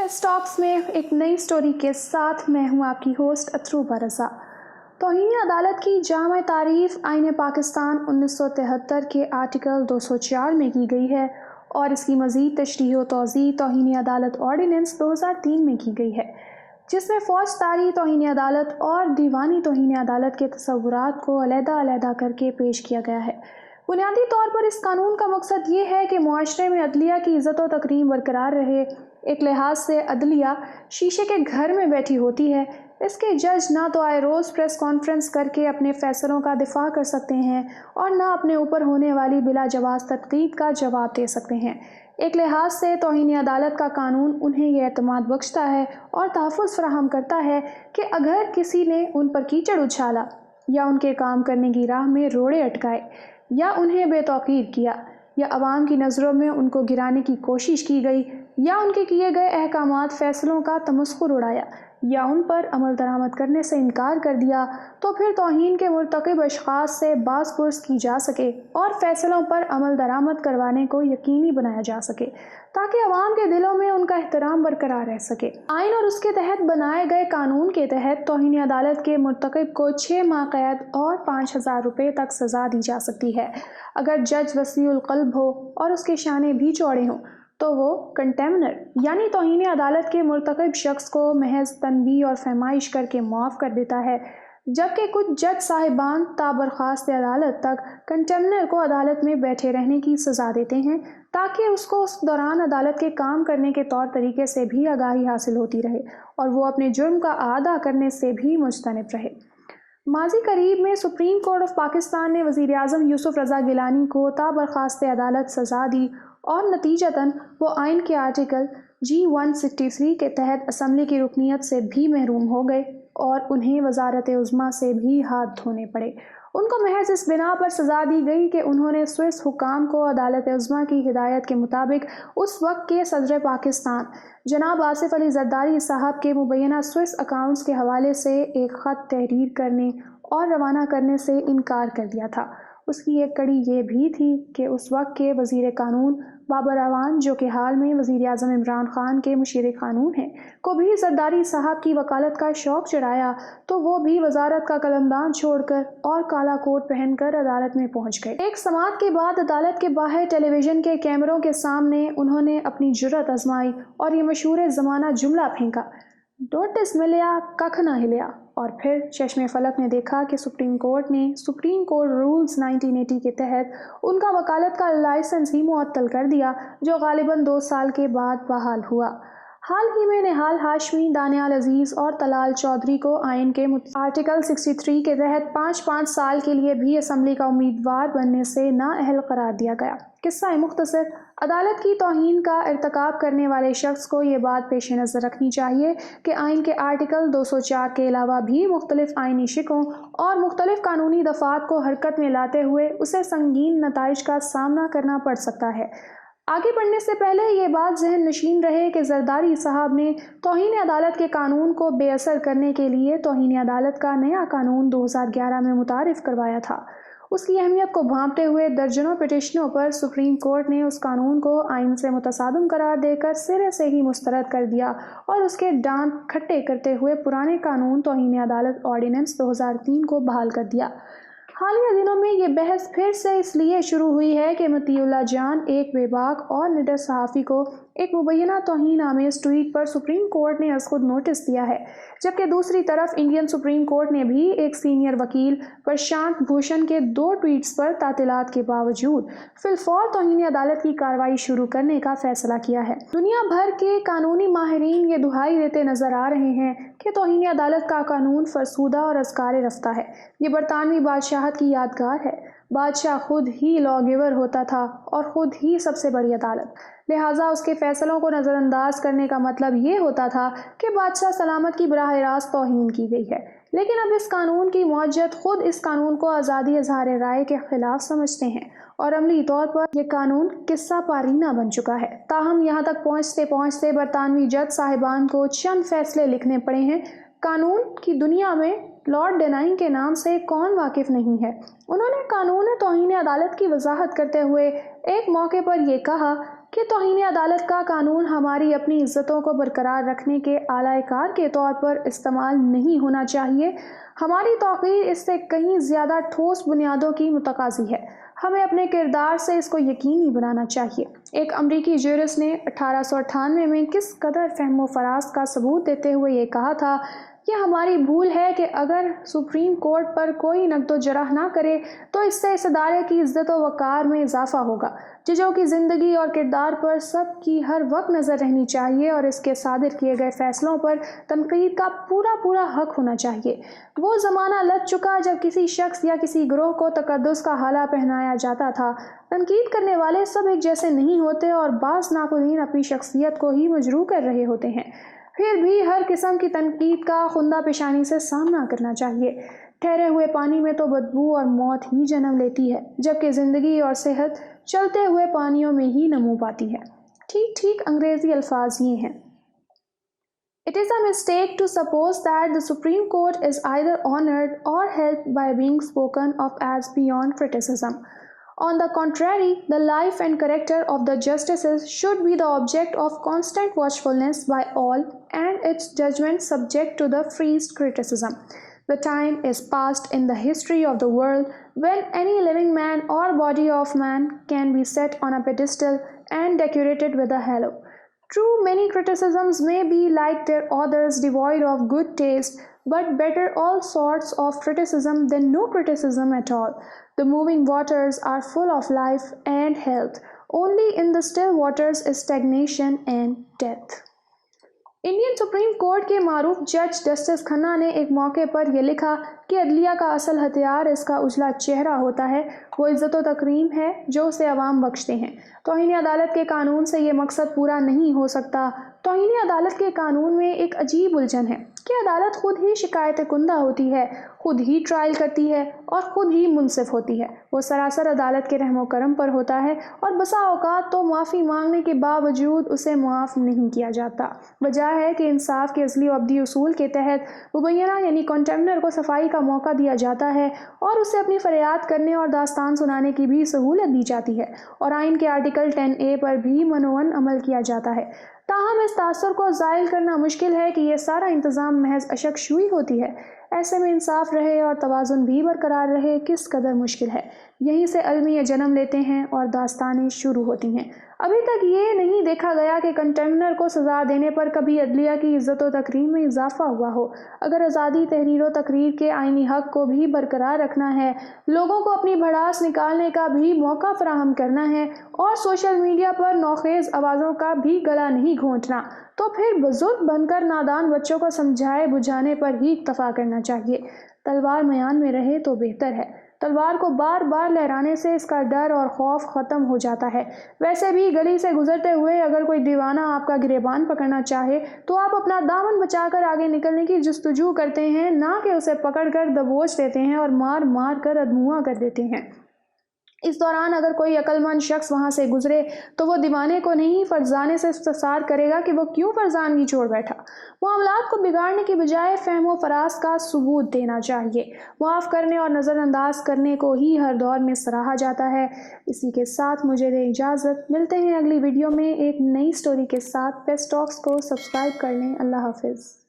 Press talks में एक नई स्टोरी के साथ मैं हूं आपकी होस्ट अथरूबा रज़ा। तौहीन अदालत की जामा तारीफ आईन पाकिस्तान 1973 के आर्टिकल 204 में की गई है और इसकी मज़ीद तशरीह व तौज़ीह तौहीन अदालत ऑर्डिनेंस 2003 में की गई है, जिसमें फ़ौजदारी तौहीन अदालत और दीवानी तौहीन अदालत के तसव्वुरात को अलहदा करके पेश किया गया है। बुनियादी तौर पर इस कानून का मकसद ये है कि मुआशरे में अदलिया की इज़्ज़त व तकरीम बरकरार रहे। एक लिहाज से अदलिया शीशे के घर में बैठी होती है। इसके जज ना तो आए रोज़ प्रेस कॉन्फ्रेंस करके अपने फ़ैसलों का दिफा कर सकते हैं और ना अपने ऊपर होने वाली बिला जवाज़ तनकीद का जवाब दे सकते हैं। एक लिहाज से तौहीन अदालत का कानून उन्हें यह एतमाद बख्शता है और तहफ़्फ़ुज़ फराहम करता है कि अगर किसी ने उन पर कीचड़ उछाला या उनके काम करने की राह में रोड़े अटकाए या उन्हें बेतौकीर किया या अवाम की नज़रों में उनको गिराने की कोशिश की गई या उनके किए गए अहकामात फ़ैसलों का तमस्खुर उड़ाया या उन पर अमल दरामद करने से इनकार कर दिया, तो फिर तौहीन के मुर्तकिब अशख़ास से बाज़पुर्स की जा सके और फ़ैसलों पर अमल दरामद करवाने को यकीनी बनाया जा सके ताकि अवाम के दिलों में उनका एहतराम बरकरार रह सके। आइन और उसके तहत बनाए गए कानून के तहत तौहीन अदालत के मुर्तकिब को 6 माह कैद और 5,000 रुपये तक सज़ा दी जा सकती है। अगर जज वसीउल क़ल्ब हो और उसके शाने भी चौड़े हों तो वो कंटेमनर यानी तौहीन अदालत के मुर्तकिब शख्स को महज तनबीह और फहमाइश करके माफ़ कर देता है, जबकि कुछ जज साहिबान ताबरखास्त अदालत तक कंटेमनर को अदालत में बैठे रहने की सज़ा देते हैं ताकि उसको उस दौरान अदालत के काम करने के तौर तरीके से भी आगाही हासिल होती रहे और वो अपने जुर्म का आदा करने से भी मुजतनिब रहे। माजी करीब में सुप्रीम कोर्ट ऑफ पाकिस्तान ने वज़ीर आज़म यूसुफ रज़ा गिलानी को ताबरखास्त अदालत सज़ा दी और नतीजतन वो आइन के आर्टिकल G163 के तहत असम्बली की रुकनीत से भी महरूम हो गए और उन्हें वज़ारत उज़्मा से भी हाथ धोने पड़े। उनको महज इस बिना पर सज़ा दी गई कि उन्होंने स्विस हुकाम को अदालत उज़्मा की हिदायत के मुताबिक उस वक्त के सदर पाकिस्तान जनाब आसिफ अली ज़रदारी साहब के मुबैना स्विस अकाउंट्स के हवाले से एक ख़त तहरीर करने और रवाना करने से इनकार कर दिया था। उसकी एक कड़ी ये भी थी कि उस वक्त के वज़ीर कानून बाबर अवान, जो कि हाल में वज़ीर आज़म इमरान खान के मुशीर कानून हैं, को भी ज़रदारी साहब की वकालत का शौक़ चढ़ाया तो वो भी वजारत का कलमदान छोड़कर और काला कोट पहनकर अदालत में पहुंच गए। एक समाअत के बाद अदालत के बाहर टेलीविज़न के कैमरों के सामने उन्होंने अपनी जुर्रत आजमाई और ये मशहूर ज़माना जुमला फेंका, नोटिस मिलिया कख ना हिलिया। और फिर चश्मे फलक ने देखा कि सुप्रीम कोर्ट ने सुप्रीम कोर्ट रूल्स 1980 के तहत उनका वकालत का लाइसेंस ही मुअत्तल कर दिया, जो गालिबन 2 साल के बाद बहाल हुआ। हाल ही में निहाल हाशमी, दानियाल अजीज़ और तलाल चौधरी को आइन के आर्टिकल 63 के तहत 5-5 साल के लिए भी असम्बली का उम्मीदवार बनने से नाअहल करार दिया गया। किस्सा मुख्तसर, अदालत की तौहीन का इर्तिकाब करने वाले शख्स को ये बात पेश नज़र रखनी चाहिए कि आइन के आर्टिकल 204 के अलावा भी मुख्तलिफ आइनी शिकों और मुख्तलिफ कानूनी दफ़ात को हरकत में लाते हुए उसे संगीन नताइज का सामना करना पड़ सकता है। आगे बढ़ने से पहले ये बात जहन नशीन रहे कि ज़रदारी साहब ने तौहीन अदालत के कानून को बेअसर करने के लिए तौहीन अदालत का नया कानून 2011 में मुतारिफ़ करवाया था। उसकी अहमियत को भांपते हुए दर्जनों पिटिशनों पर सुप्रीम कोर्ट ने उस कानून को आइन से मुतसादिम करार देकर सिरे से ही मुस्तरद कर दिया और उसके दांत खट्टे करते हुए पुराने कानून तौहीन अदालत ऑर्डिनेंस 2003 को बहाल कर दिया। हालिया दिनों में ये बहस फिर से इसलिए शुरू हुई है कि मतीउल्लाह जान, एक बेबाक और निडर सहाफ़ी को एक मुबैना तौहीन आमेज़ ट्वीट पर सुप्रीम कोर्ट ने अज़ खुद नोटिस दिया है, जबकि दूसरी तरफ इंडियन सुप्रीम कोर्ट ने भी एक सीनियर वकील प्रशांत भूषण के 2 ट्वीट्स पर तातीलात के बावजूद फिलफौर तौहीन अदालत की कार्रवाई शुरू करने का फैसला किया है। दुनिया भर के कानूनी माहिरीन ये दुहाई देते नजर आ रहे हैं कि तौहीन अदालत का कानून फरसूदा और अज़कार रफ्ता है। ये बरतानवी बादशाहत की यादगार है। बादशाह खुद ही लॉ गिवर होता था और ख़ुद ही सबसे बड़ी अदालत, लिहाजा उसके फ़ैसलों को नज़रअंदाज करने का मतलब ये होता था कि बादशाह सलामत की बराह रास्त तौहीन की गई है। लेकिन अब इस कानून की मौजत खुद इस कानून को आज़ादी इज़हार राय के ख़िलाफ़ समझते हैं और अमली तौर पर यह कानून किस्सा पारीना बन चुका है। ताहम यहाँ तक पहुँचते पहुँचते बरतानवी जज साहिबान को चंद फैसले लिखने पड़े हैं। कानून की दुनिया में लॉर्ड डेनाइंग के नाम से कौन वाकिफ़ नहीं है। उन्होंने कानून तौहीन अदालत की वजाहत करते हुए एक मौके पर यह कहा کہ توہین عدالت کا قانون ہماری اپنی عزتوں کو برقرار رکھنے کے اعلی کار کے طور پر استعمال نہیں ہونا چاہیے۔ ہماری توقیر اس سے کہیں زیادہ ٹھوس بنیادوں کی متقاضی ہے۔ ہمیں اپنے کردار سے اس کو یقینی بنانا چاہیے۔ ایک امریکی جورس نے 1898 میں کس قدر فہم و فراست کا ثبوت دیتے ہوئے یہ کہا تھا: یہ ہماری بھول ہے کہ اگر سپریم کورٹ پر کوئی نقد و جرح نہ کرے تو اس سے اس ادارے کی عزت و وقار میں اضافہ ہوگا۔ ججوں کی زندگی اور کردار پر سب کی ہر وقت نظر رہنی چاہیے اور اس کے صادر کیے گئے فیصلوں پر تنقید کا پورا حق ہونا چاہیے۔ وہ زمانہ لٹ چکا جب کسی شخص یا کسی گروہ کو تقدس کا ہالہ پہنایا جاتا تھا۔ تنقید کرنے والے سب ایک جیسے نہیں ہوتے اور بعض ناقدین اپنی شخصیت کو ہی مجروح کر رہے ہوتے ہیں۔ پھر بھی ہر قسم کی تنقید کا خندہ پیشانی سے سامنا کرنا چاہیے۔ ٹھہرے ہوئے پانی میں تو بدبو اور موت ہی جنم لیتی ہے، جبکہ زندگی اور صحت چلتے ہوئے پانیوں میں ہی نمو پاتی ہے۔ ٹھیک انگریزی الفاظ یہ ہیں: It is a mistake to suppose that the Supreme Court is either honored or helped by being spoken of as beyond criticism. On the contrary, the life and character of the justices should be the object of constant watchfulness by all, and its judgment subject to the freest criticism. The time is past in the history of the world when any living man or body of man can be set on a pedestal and decorated with a halo. True, many criticisms may be, like their authors, devoid of good taste, but better all sorts of criticism than no criticism at all. The moving waters are full of life and health. Only in the still waters is stagnation and death. Indian supreme court کے معروف جج justice Khanna نے ایک موقع پر یہ لکھا کہ عدلیہ کا اصل ہتھیار اس کا اجلا چہرہ ہوتا ہے، وہ عزت و تکریم ہے جو اسے عوام بخشتے ہیں۔ توہین عدالت کے قانون سے یہ مقصد پورا نہیں ہو سکتا۔ توہین عدالت کے قانون میں ایک عجیب الجھن ہے کہ عدالت خود ہی شکایت کنندہ ہوتی ہے، خود ہی ٹرائل کرتی ہے اور خود ہی منصف ہوتی ہے۔ وہ سراسر عدالت کے رحم و کرم پر ہوتا ہے اور بسا اوقات تو معافی مانگنے کے باوجود اسے معاف نہیں کیا جاتا۔ وجہ ہے کہ انصاف کے ازلی و ابدی اصول کے تحت مبینہ یعنی کنٹمنر کو صفائی کا موقع دیا جاتا ہے اور اسے اپنی فریاد کرنے اور داستان سنانے کی بھی سہولت دی جاتی ہے، اور آئین کے آرٹیکل 10A پر بھی منوعن عمل کیا جاتا ہے۔ تاہم اس تاثر کو زائل کرنا مشکل ہے کہ یہ سارا انتظام محض اشک شوئی ہوتی ہے۔ ایسے میں انصاف رہے اور توازن بھی برقرار رہے کس قدر مشکل ہے۔ یہیں سے المیہ جنم لیتے ہیں اور داستانیں شروع ہوتی ہیں۔ ابھی تک یہ نہیں دیکھا گیا کہ کنٹمنر کو سزا دینے پر کبھی عدلیہ کی عزت و تکریم میں اضافہ ہوا ہو۔ اگر آزادی تحریر و تقریر کے آئینی حق کو بھی برقرار رکھنا ہے، لوگوں کو اپنی بھڑاس نکالنے کا بھی موقع فراہم کرنا ہے اور سوشل میڈیا پر نوخیز آوازوں کا بھی گلا نہیں گھونٹنا، تو پھر بزرگ بن کر نادان بچوں کو سمجھائے بجھانے پر ہی اکتفا کرنا چاہیے۔ تلوار میان میں رہے تو بہتر ہے۔ تلوار کو بار بار لہرانے سے اس کا ڈر اور خوف ختم ہو جاتا ہے۔ ویسے بھی گلی سے گزرتے ہوئے اگر کوئی دیوانہ آپ کا گریبان پکڑنا چاہے تو آپ اپنا دامن بچا کر آگے نکلنے کی جستجو کرتے ہیں، نہ کہ اسے پکڑ کر دبوچ دیتے ہیں اور مار کر ادموا کر دیتے ہیں۔ اس دوران اگر کوئی عقل مند شخص وہاں سے گزرے تو وہ دیوانے کو نہیں فرزانے سے استفسار کرے گا کہ وہ کیوں فرزانگی چھوڑ بیٹھا۔ معاملات کو بگاڑنے کی بجائے فہم و فراست کا ثبوت دینا چاہیے۔ معاف کرنے اور نظر انداز کرنے کو ہی ہر دور میں سراہا جاتا ہے۔ اسی کے ساتھ مجھے دیں اجازت، ملتے ہیں اگلی ویڈیو میں ایک نئی سٹوری کے ساتھ۔ پیس ٹاکس کو سبسکرائب کر لیں۔ اللہ حافظ۔